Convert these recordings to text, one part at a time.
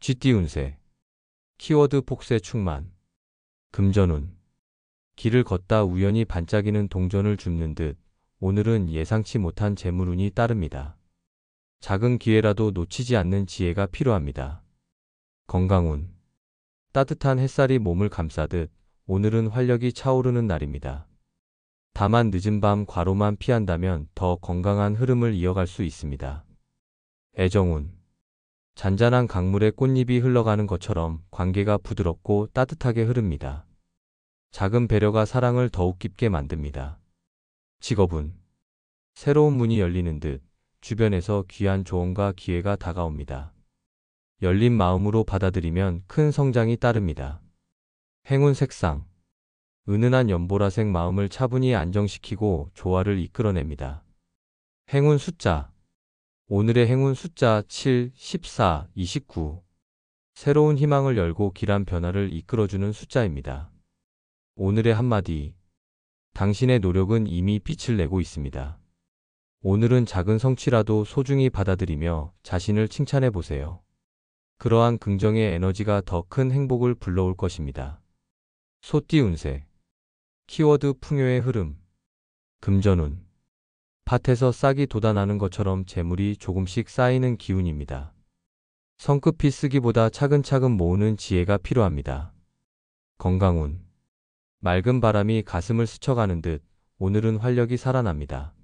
쥐띠 운세. 키워드 폭세 충만. 금전운. 길을 걷다 우연히 반짝이는 동전을 줍는 듯 오늘은 예상치 못한 재물운이 따릅니다. 작은 기회라도 놓치지 않는 지혜가 필요합니다. 건강운. 따뜻한 햇살이 몸을 감싸듯 오늘은 활력이 차오르는 날입니다. 다만 늦은 밤 과로만 피한다면 더 건강한 흐름을 이어갈 수 있습니다. 애정운. 잔잔한 강물에 꽃잎이 흘러가는 것처럼 관계가 부드럽고 따뜻하게 흐릅니다. 작은 배려가 사랑을 더욱 깊게 만듭니다. 직업운. 새로운 문이 열리는 듯 주변에서 귀한 조언과 기회가 다가옵니다. 열린 마음으로 받아들이면 큰 성장이 따릅니다. 행운 색상. 은은한 연보라색 마음을 차분히 안정시키고 조화를 이끌어냅니다. 행운 숫자. 오늘의 행운 숫자 7, 14, 29. 새로운 희망을 열고 길한 변화를 이끌어주는 숫자입니다. 오늘의 한마디. 당신의 노력은 이미 빛을 내고 있습니다. 오늘은 작은 성취라도 소중히 받아들이며 자신을 칭찬해 보세요. 그러한 긍정의 에너지가 더 큰 행복을 불러올 것입니다. 소띠 운세. 키워드 풍요의 흐름. 금전운. 밭에서 싹이 돋아나는 것처럼 재물이 조금씩 쌓이는 기운입니다. 성급히 쓰기보다 차근차근 모으는 지혜가 필요합니다. 건강운. 맑은 바람이 가슴을 스쳐가는 듯 오늘은 활력이 살아납니다.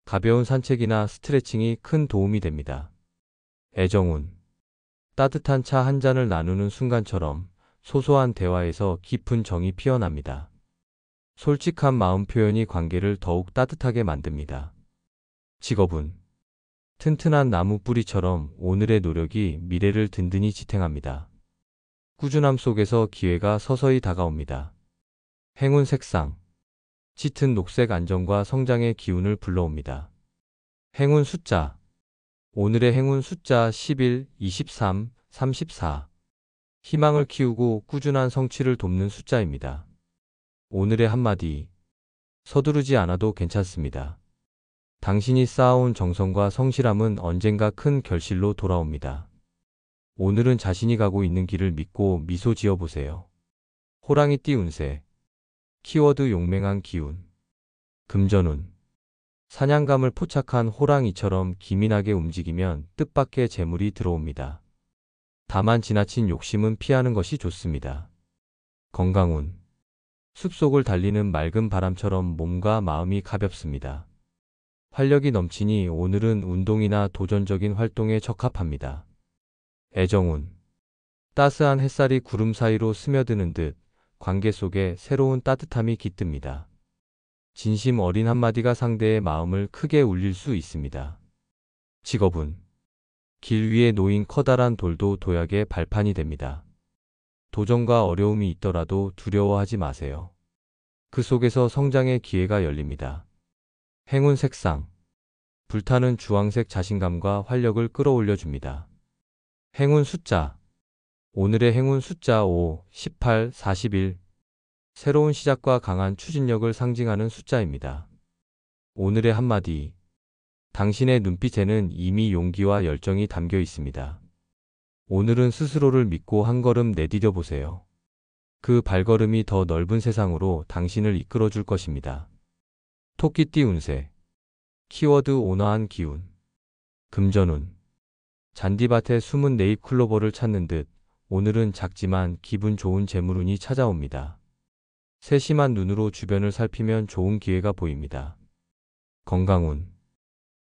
가벼운 산책이나 스트레칭이 큰 도움이 됩니다. 애정운. 따뜻한 차 한 잔을 나누는 순간처럼 소소한 대화에서 깊은 정이 피어납니다. 솔직한 마음 표현이 관계를 더욱 따뜻하게 만듭니다. 직업운. 튼튼한 나무 뿌리처럼 오늘의 노력이 미래를 든든히 지탱합니다. 꾸준함 속에서 기회가 서서히 다가옵니다. 행운 색상. 짙은 녹색 안정과 성장의 기운을 불러옵니다. 행운 숫자. 오늘의 행운 숫자 11, 23, 34. 희망을 키우고 꾸준한 성취를 돕는 숫자입니다. 오늘의 한마디. 서두르지 않아도 괜찮습니다. 당신이 쌓아온 정성과 성실함은 언젠가 큰 결실로 돌아옵니다. 오늘은 자신이 가고 있는 길을 믿고 미소 지어보세요. 호랑이띠 운세. 키워드 용맹한 기운. 금전운. 사냥감을 포착한 호랑이처럼 기민하게 움직이면 뜻밖의 재물이 들어옵니다. 다만 지나친 욕심은 피하는 것이 좋습니다. 건강운. 숲속을 달리는 맑은 바람처럼 몸과 마음이 가볍습니다. 활력이 넘치니 오늘은 운동이나 도전적인 활동에 적합합니다. 애정운. 따스한 햇살이 구름 사이로 스며드는 듯 관계 속에 새로운 따뜻함이 깃듭니다. 진심 어린 한마디가 상대의 마음을 크게 울릴 수 있습니다. 직업운. 길 위에 놓인 커다란 돌도 도약의 발판이 됩니다. 도전과 어려움이 있더라도 두려워하지 마세요. 그 속에서 성장의 기회가 열립니다. 행운 색상. 불타는 주황색 자신감과 활력을 끌어올려줍니다. 행운 숫자. 오늘의 행운 숫자 5, 18, 41. 새로운 시작과 강한 추진력을 상징하는 숫자입니다. 오늘의 한마디. 당신의 눈빛에는 이미 용기와 열정이 담겨 있습니다. 오늘은 스스로를 믿고 한 걸음 내디뎌 보세요. 그 발걸음이 더 넓은 세상으로 당신을 이끌어 줄 것입니다. 토끼띠 운세. 키워드 온화한 기운. 금전운. 잔디밭에 숨은 네잎 클로버를 찾는 듯 오늘은 작지만 기분 좋은 재물운이 찾아옵니다. 세심한 눈으로 주변을 살피면 좋은 기회가 보입니다. 건강운.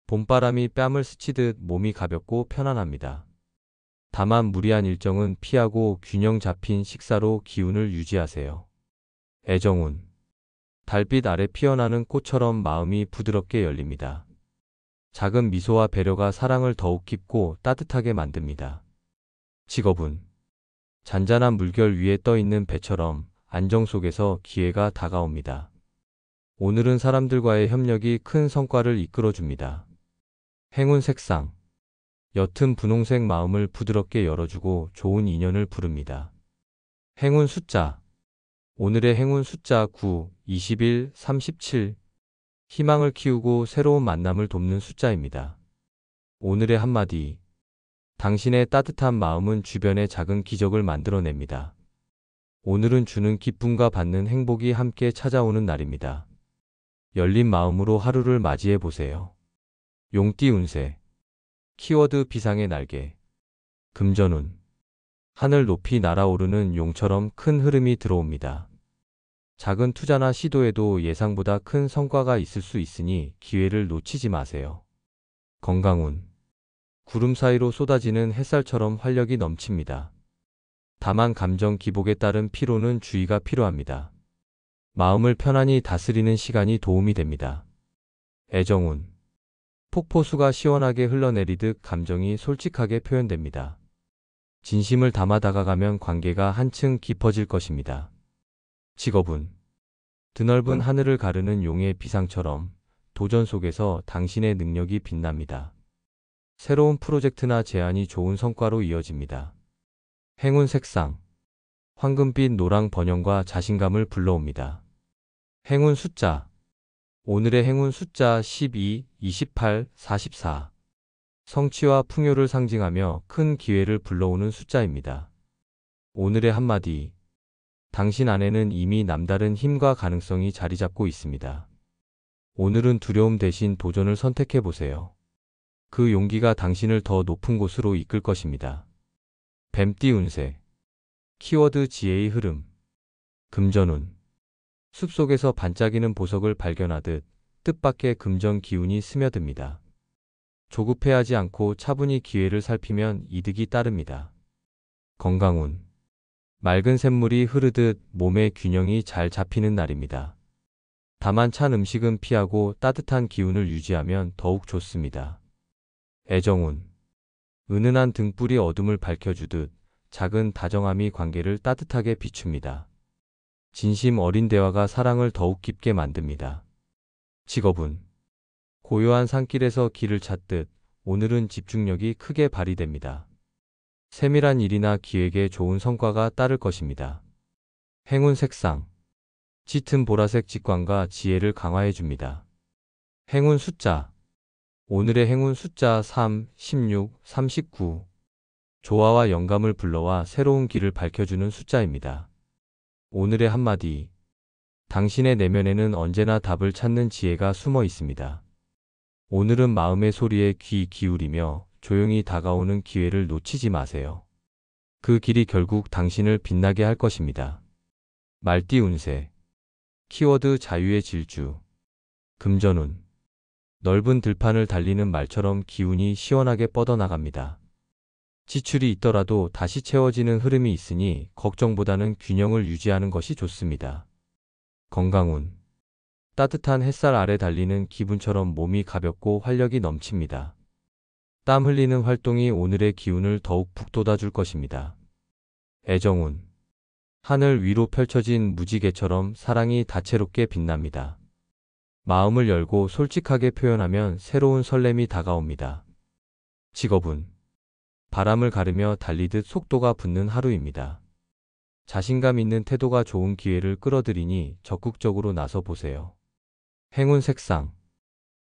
봄바람이 뺨을 스치듯 몸이 가볍고 편안합니다. 다만 무리한 일정은 피하고 균형 잡힌 식사로 기운을 유지하세요. 애정운. 달빛 아래 피어나는 꽃처럼 마음이 부드럽게 열립니다. 작은 미소와 배려가 사랑을 더욱 깊고 따뜻하게 만듭니다. 직업운. 잔잔한 물결 위에 떠 있는 배처럼 안정 속에서 기회가 다가옵니다. 오늘은 사람들과의 협력이 큰 성과를 이끌어줍니다. 행운 색상. 옅은 분홍색 마음을 부드럽게 열어주고 좋은 인연을 부릅니다. 행운 숫자. 오늘의 행운 숫자 9, 21, 37. 희망을 키우고 새로운 만남을 돕는 숫자입니다. 오늘의 한마디. 당신의 따뜻한 마음은 주변에 작은 기적을 만들어냅니다. 오늘은 주는 기쁨과 받는 행복이 함께 찾아오는 날입니다. 열린 마음으로 하루를 맞이해 보세요. 용띠 운세. 키워드 비상의 날개. 금전운. 하늘 높이 날아오르는 용처럼 큰 흐름이 들어옵니다. 작은 투자나 시도에도 예상보다 큰 성과가 있을 수 있으니 기회를 놓치지 마세요. 건강운. 구름 사이로 쏟아지는 햇살처럼 활력이 넘칩니다. 다만 감정 기복에 따른 피로는 주의가 필요합니다. 마음을 편안히 다스리는 시간이 도움이 됩니다. 애정운. 폭포수가 시원하게 흘러내리듯 감정이 솔직하게 표현됩니다. 진심을 담아 다가가면 관계가 한층 깊어질 것입니다. 직업운. 드넓은 하늘을 가르는 용의 비상처럼 도전 속에서 당신의 능력이 빛납니다. 새로운 프로젝트나 제안이 좋은 성과로 이어집니다. 행운 색상. 황금빛 노랑 번영과 자신감을 불러옵니다. 행운 숫자. 오늘의 행운 숫자 12, 28, 44. 성취와 풍요를 상징하며 큰 기회를 불러오는 숫자입니다. 오늘의 한마디. 당신 안에는 이미 남다른 힘과 가능성이 자리 잡고 있습니다. 오늘은 두려움 대신 도전을 선택해 보세요. 그 용기가 당신을 더 높은 곳으로 이끌 것입니다. 뱀띠 운세. 키워드 지혜의 흐름. 금전운. 숲속에서 반짝이는 보석을 발견하듯 뜻밖의 금전 기운이 스며듭니다. 조급해하지 않고 차분히 기회를 살피면 이득이 따릅니다. 건강운. 맑은 샘물이 흐르듯 몸의 균형이 잘 잡히는 날입니다. 다만 찬 음식은 피하고 따뜻한 기운을 유지하면 더욱 좋습니다. 애정운. 은은한 등불이 어둠을 밝혀주듯 작은 다정함이 관계를 따뜻하게 비춥니다. 진심 어린 대화가 사랑을 더욱 깊게 만듭니다. 직업운. 고요한 산길에서 길을 찾듯 오늘은 집중력이 크게 발휘됩니다. 세밀한 일이나 기획에 좋은 성과가 따를 것입니다. 행운 색상. 짙은 보라색 직관과 지혜를 강화해 줍니다. 행운 숫자. 오늘의 행운 숫자 3, 16, 39. 조화와 영감을 불러와 새로운 길을 밝혀주는 숫자입니다. 오늘의 한마디. 당신의 내면에는 언제나 답을 찾는 지혜가 숨어 있습니다. 오늘은 마음의 소리에 귀 기울이며 조용히 다가오는 기회를 놓치지 마세요. 그 길이 결국 당신을 빛나게 할 것입니다. 말띠 운세. 키워드 자유의 질주. 금전운. 넓은 들판을 달리는 말처럼 기운이 시원하게 뻗어나갑니다. 지출이 있더라도 다시 채워지는 흐름이 있으니 걱정보다는 균형을 유지하는 것이 좋습니다. 건강운. 따뜻한 햇살 아래 달리는 기분처럼 몸이 가볍고 활력이 넘칩니다. 땀 흘리는 활동이 오늘의 기운을 더욱 북돋아 줄 것입니다. 애정운. 하늘 위로 펼쳐진 무지개처럼 사랑이 다채롭게 빛납니다. 마음을 열고 솔직하게 표현하면 새로운 설렘이 다가옵니다. 직업운. 바람을 가르며 달리듯 속도가 붙는 하루입니다. 자신감 있는 태도가 좋은 기회를 끌어들이니 적극적으로 나서 보세요. 행운 색상.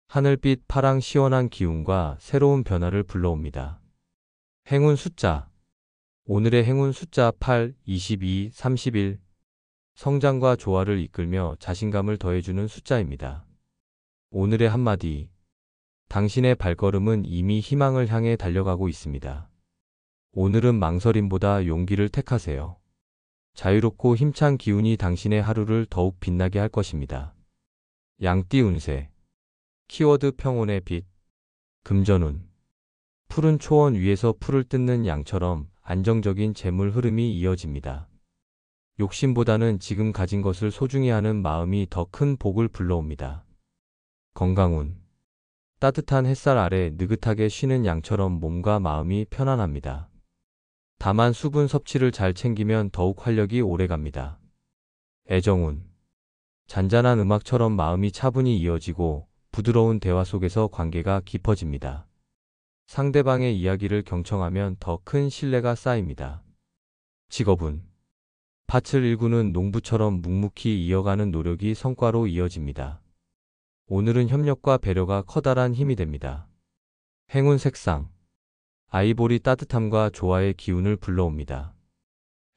하늘빛 파랑 시원한 기운과 새로운 변화를 불러옵니다. 행운 숫자. 오늘의 행운 숫자 8, 22, 31. 성장과 조화를 이끌며 자신감을 더해주는 숫자입니다. 오늘의 한마디. 당신의 발걸음은 이미 희망을 향해 달려가고 있습니다. 오늘은 망설임보다 용기를 택하세요. 자유롭고 힘찬 기운이 당신의 하루를 더욱 빛나게 할 것입니다. 양띠 운세. 키워드 평온의 빛. 금전운. 푸른 초원 위에서 풀을 뜯는 양처럼 안정적인 재물 흐름이 이어집니다. 욕심보다는 지금 가진 것을 소중히 하는 마음이 더 큰 복을 불러옵니다. 건강운. 따뜻한 햇살 아래 느긋하게 쉬는 양처럼 몸과 마음이 편안합니다. 다만 수분 섭취를 잘 챙기면 더욱 활력이 오래갑니다. 애정운. 잔잔한 음악처럼 마음이 차분히 이어지고 부드러운 대화 속에서 관계가 깊어집니다. 상대방의 이야기를 경청하면 더 큰 신뢰가 쌓입니다. 직업운. 밭을 일구는 농부처럼 묵묵히 이어가는 노력이 성과로 이어집니다. 오늘은 협력과 배려가 커다란 힘이 됩니다. 행운 색상. 아이보리 따뜻함과 조화의 기운을 불러옵니다.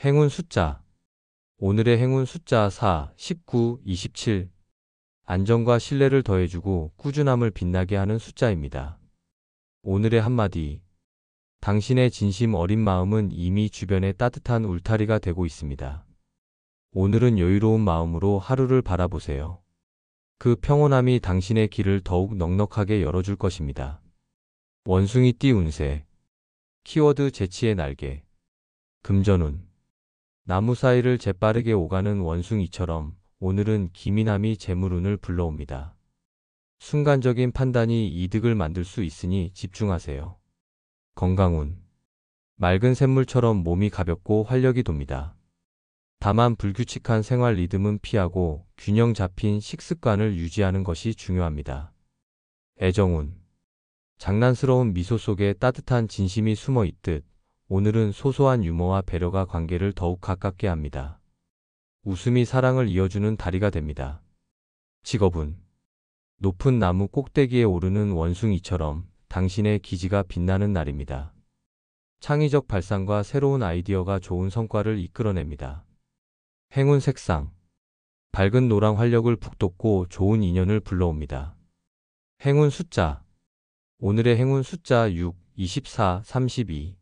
행운 숫자. 오늘의 행운 숫자 4, 19, 27. 안정과 신뢰를 더해주고 꾸준함을 빛나게 하는 숫자입니다. 오늘의 한마디. 당신의 진심 어린 마음은 이미 주변에 따뜻한 울타리가 되고 있습니다. 오늘은 여유로운 마음으로 하루를 바라보세요. 그 평온함이 당신의 길을 더욱 넉넉하게 열어줄 것입니다. 원숭이띠 운세. 키워드 재치의 날개. 금전운. 나무 사이를 재빠르게 오가는 원숭이처럼 오늘은 기민함이 재물운을 불러옵니다. 순간적인 판단이 이득을 만들 수 있으니 집중하세요. 건강운. 맑은 샘물처럼 몸이 가볍고 활력이 돕니다. 다만 불규칙한 생활 리듬은 피하고 균형 잡힌 식습관을 유지하는 것이 중요합니다. 애정운. 장난스러운 미소 속에 따뜻한 진심이 숨어 있듯 오늘은 소소한 유머와 배려가 관계를 더욱 가깝게 합니다. 웃음이 사랑을 이어주는 다리가 됩니다. 직업운. 높은 나무 꼭대기에 오르는 원숭이처럼 당신의 기지가 빛나는 날입니다. 창의적 발상과 새로운 아이디어가 좋은 성과를 이끌어냅니다. 행운 색상. 밝은 노랑 활력을 북돋고 좋은 인연을 불러옵니다. 행운 숫자. 오늘의 행운 숫자 6, 24, 32.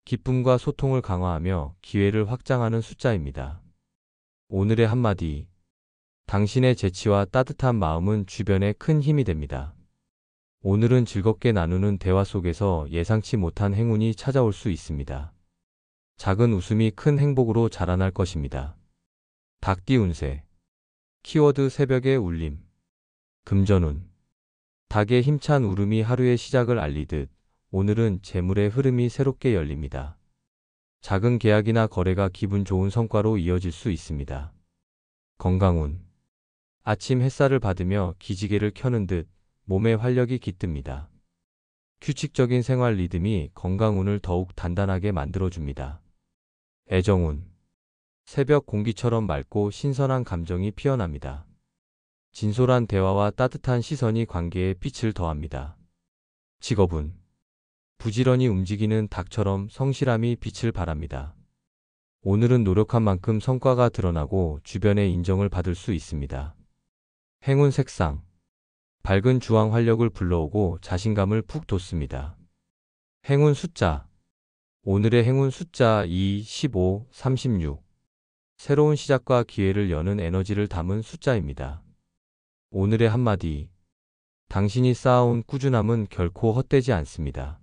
기쁨과 소통을 강화하며 기회를 확장하는 숫자입니다. 오늘의 한마디. 당신의 재치와 따뜻한 마음은 주변에 큰 힘이 됩니다. 오늘은 즐겁게 나누는 대화 속에서 예상치 못한 행운이 찾아올 수 있습니다. 작은 웃음이 큰 행복으로 자라날 것입니다. 닭띠 운세. 키워드 새벽의 울림. 금전운. 닭의 힘찬 울음이 하루의 시작을 알리듯 오늘은 재물의 흐름이 새롭게 열립니다. 작은 계약이나 거래가 기분 좋은 성과로 이어질 수 있습니다. 건강운. 아침 햇살을 받으며 기지개를 켜는 듯 몸의 활력이 깃듭니다. 규칙적인 생활 리듬이 건강운을 더욱 단단하게 만들어줍니다. 애정운. 새벽 공기처럼 맑고 신선한 감정이 피어납니다. 진솔한 대화와 따뜻한 시선이 관계에 빛을 더합니다. 직업운. 부지런히 움직이는 닭처럼 성실함이 빛을 발합니다. 오늘은 노력한 만큼 성과가 드러나고 주변의 인정을 받을 수 있습니다. 행운 색상. 밝은 주황 활력을 불러오고 자신감을 푹 돋습니다. 행운 숫자. 오늘의 행운 숫자 2, 15, 36. 새로운 시작과 기회를 여는 에너지를 담은 숫자입니다. 오늘의 한마디. 당신이 쌓아온 꾸준함은 결코 헛되지 않습니다.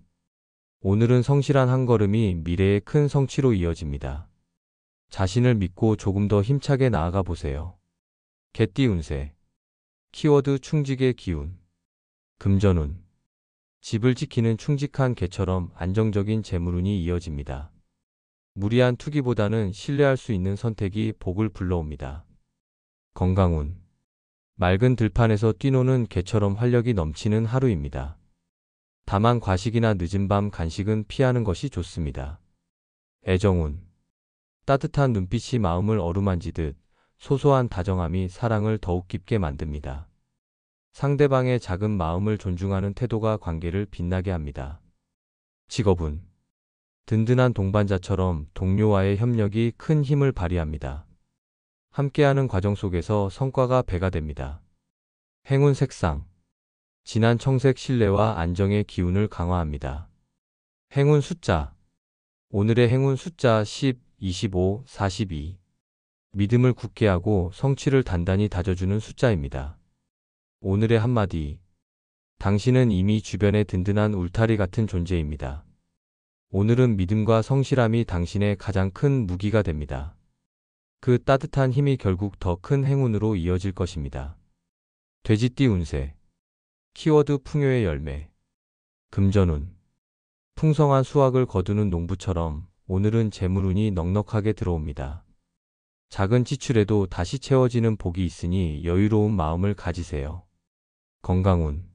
오늘은 성실한 한 걸음이 미래의 큰 성취로 이어집니다. 자신을 믿고 조금 더 힘차게 나아가 보세요. 개띠 운세. 키워드 충직의 기운. 금전운. 집을 지키는 충직한 개처럼 안정적인 재물운이 이어집니다. 무리한 투기보다는 신뢰할 수 있는 선택이 복을 불러옵니다. 건강운. 맑은 들판에서 뛰노는 개처럼 활력이 넘치는 하루입니다. 다만 과식이나 늦은 밤 간식은 피하는 것이 좋습니다. 애정운. 따뜻한 눈빛이 마음을 어루만지듯 소소한 다정함이 사랑을 더욱 깊게 만듭니다. 상대방의 작은 마음을 존중하는 태도가 관계를 빛나게 합니다. 직업운. 든든한 동반자처럼 동료와의 협력이 큰 힘을 발휘합니다. 함께하는 과정 속에서 성과가 배가 됩니다. 행운 색상. 진한 청색 신뢰와 안정의 기운을 강화합니다. 행운 숫자. 오늘의 행운 숫자 10, 25, 42. 믿음을 굳게 하고 성취를 단단히 다져주는 숫자입니다. 오늘의 한마디. 당신은 이미 주변의 든든한 울타리 같은 존재입니다. 오늘은 믿음과 성실함이 당신의 가장 큰 무기가 됩니다. 그 따뜻한 힘이 결국 더 큰 행운으로 이어질 것입니다. 돼지띠 운세. 키워드 풍요의 열매. 금전운. 풍성한 수확을 거두는 농부처럼 오늘은 재물운이 넉넉하게 들어옵니다. 작은 지출에도 다시 채워지는 복이 있으니 여유로운 마음을 가지세요. 건강운.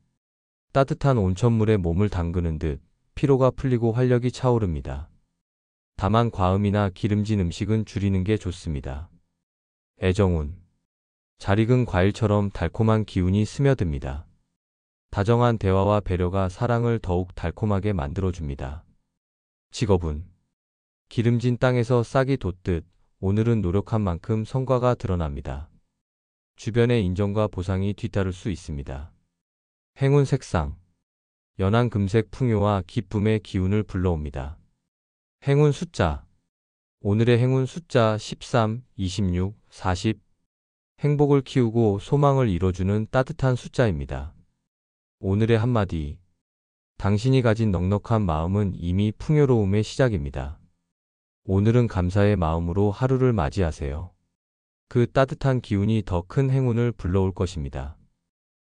따뜻한 온천물에 몸을 담그는 듯 피로가 풀리고 활력이 차오릅니다. 다만 과음이나 기름진 음식은 줄이는 게 좋습니다. 애정운. 잘 익은 과일처럼 달콤한 기운이 스며듭니다. 다정한 대화와 배려가 사랑을 더욱 달콤하게 만들어줍니다. 직업은 기름진 땅에서 싹이 돋듯 오늘은 노력한 만큼 성과가 드러납니다. 주변의 인정과 보상이 뒤따를 수 있습니다. 행운 색상 연한 금색 풍요와 기쁨의 기운을 불러옵니다. 행운 숫자 오늘의 행운 숫자 13, 26, 40 행복을 키우고 소망을 이뤄주는 따뜻한 숫자입니다. 오늘의 한마디 당신이 가진 넉넉한 마음은 이미 풍요로움의 시작입니다. 오늘은 감사의 마음으로 하루를 맞이하세요. 그 따뜻한 기운이 더 큰 행운을 불러올 것입니다.